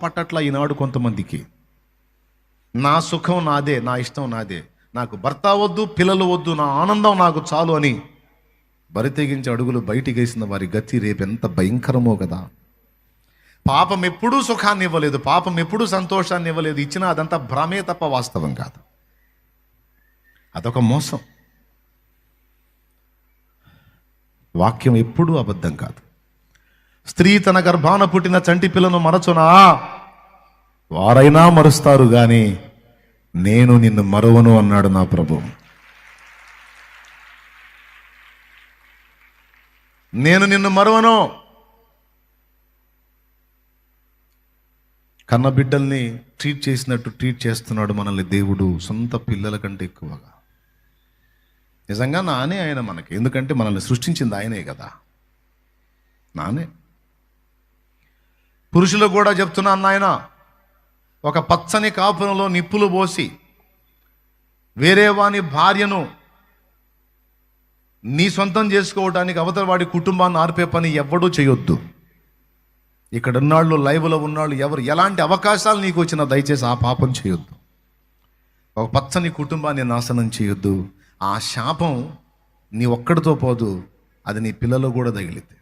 పట్టట్ల ఈనాడు కొంతమందికి. నా సుఖం నాదే, నా ఇష్టం నాదే, నాకు భర్త వద్దు, పిల్లలు వద్దు, నా ఆనందం నాకు చాలు అని బరితెగించి అడుగులు బయటికి వేసిన వారి గతి రేపు ఎంత భయంకరమో కదా. పాపం ఎప్పుడూ సుఖాన్ని ఇవ్వలేదు, పాపం ఎప్పుడూ సంతోషాన్ని ఇవ్వలేదు. ఇచ్చినా అదంతా భ్రమే తప్ప వాస్తవం కాదు. అదొక మోసం. వాక్యం ఎప్పుడూ అబద్ధం కాదు. స్త్రీ తన గర్భాన పుట్టిన చంటి పిల్లను మరచునా, వారైనా మరుస్తారు గాని నేను నిన్ను మరువను అన్నాడు నా ప్రభు. నేను నిన్ను మరువను. కన్న బిడ్డల్ని ట్రీట్ చేసినట్టు ట్రీట్ చేస్తున్నాడు మనల్ని దేవుడు, సొంత పిల్లల కంటే ఎక్కువగా. నిజంగా నానే ఆయన మనకి, ఎందుకంటే మనల్ని సృష్టించింది ఆయనే కదా, నానే. పురుషులకు కూడా చెప్తున్నాను నాయన, ఒక పచ్చని కాపురంలో నిప్పులు పోసి వేరే వాని భార్యను నీ సొంతం చేసుకోవడానికి అవతల వాడి కుటుంబాన్ని ఆర్పే పని ఎవ్వడూ చేయొద్దు. ఇక్కడ ఉన్నాళ్ళు, లైవ్లో ఉన్నాళ్ళు, ఎవరు ఎలాంటి అవకాశాలు నీకు వచ్చినా దయచేసి ఆ పాపం చేయొద్దు. ఒక పచ్చని కుటుంబాన్ని నాశనం చేయొద్దు. ఆ శాపం నీ ఒక్కడితో పోదు, అది నీ పిల్లలు కూడా తగిలితే.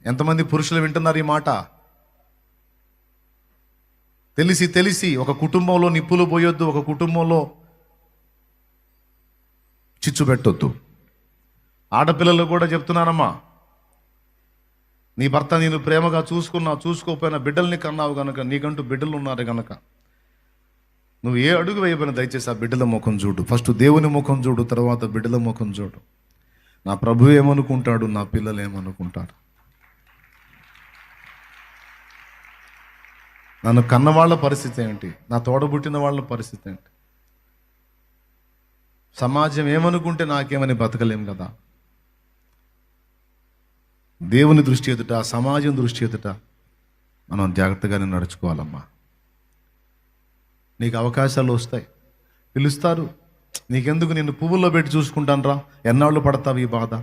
ఎంతమంది పురుషులు వింటున్నారు ఈ మాట? తెలిసి తెలిసి ఒక కుటుంబంలో నిప్పులు పోయొద్దు, ఒక కుటుంబంలో చిచ్చు పెట్టొద్దు. ఆడపిల్లలు కూడా చెప్తున్నానమ్మా, నీ భర్త నేను ప్రేమగా చూసుకోకపోయినా బిడ్డల్ని కన్నావు గనక, నీకంటూ బిడ్డలు ఉన్నారు గనక, నువ్వు ఏ అడుగు వేయబోయినా దయచేసి ఆ బిడ్డల ముఖం చూడు. ఫస్ట్ దేవుని ముఖం చూడు, తర్వాత బిడ్డల ముఖం చూడు. నా ప్రభు ఏమనుకుంటాడు, నా పిల్లలు ఏమనుకుంటాడు, నన్ను కన్నవాళ్ళ పరిస్థితి ఏంటి, నా తోడబుట్టిన వాళ్ళ పరిస్థితి ఏంటి, సమాజం ఏమనుకుంటే నాకేమని బతకలేం కదా. దేవుని దృష్టి ఎదుట, సమాజం దృష్టి ఎదుట మనం జాగ్రత్తగానే నడుచుకోవాలమ్మా. నీకు అవకాశాలు వస్తాయి, పిలుస్తారు, నీకెందుకు, నిన్ను పువ్వుల్లో పెట్టి చూసుకుంటాను రా, ఎన్నాళ్ళు పడతావు ఈ బాధ.